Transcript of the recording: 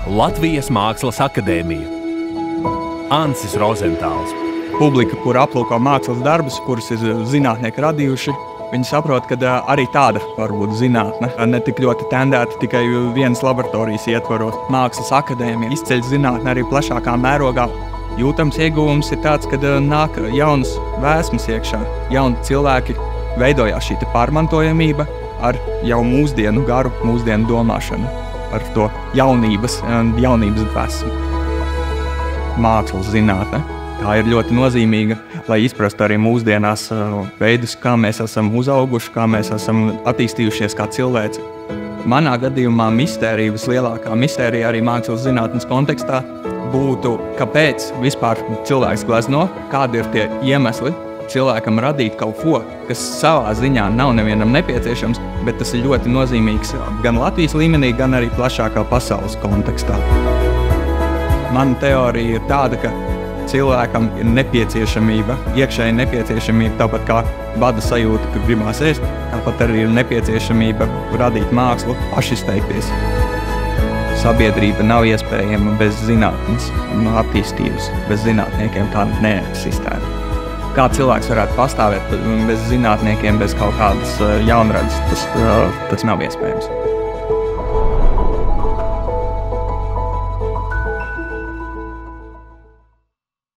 Latvijas Mākslas akadēmija. Ansis Rozentāls. Publika, kur aplūko mākslas darbus, kurus ir zinātnieki radījuši, viņi saprot, ka arī tāda var būt zinātne. Ne tik ļoti tendēta tikai vienas laboratorijas ietvaros. Mākslas akadēmija izceļ zinātni arī plašākā mērogā. Jūtams ieguvums ir tāds, ka nāk jaunas vēsmas iekšā. Jauni cilvēki veidojās šī pārmantojamība ar jau mūsdienu garu, mūsdienu domāšanu. Ar to jaunības dvēsmu. Mākslas zinātne. Tā ir ļoti nozīmīga, lai izprastu arī mūsdienās veidus, kā mēs esam uzauguši, kā mēs esam attīstījušies kā cilvēci. Manā gadījumā mistērija, vislielākā mistērija arī mākslas zinātnes kontekstā būtu, kāpēc vispār cilvēks glezno, kādi ir tie iemesli cilvēkam radīt kaut ko, kas savā ziņā nav nevienam nepieciešams, bet tas ir ļoti nozīmīgs gan Latvijas līmenī, gan arī plašākā pasaules kontekstā. Mana teorija ir tāda, ka cilvēkam ir nepieciešamība, iekšēja nepieciešamība, tāpat kā bada sajūta, ka gribās ēst, tāpat arī ir nepieciešamība radīt mākslu, pašizteikties. Sabiedrība nav iespējama bez zinātnes un attīstības. Bez zinātniekiem tā neeksistē. Kā cilvēks varētu pastāvēt bez zinātniekiem, bez kaut kādas jaunradas, tas nav iespējams.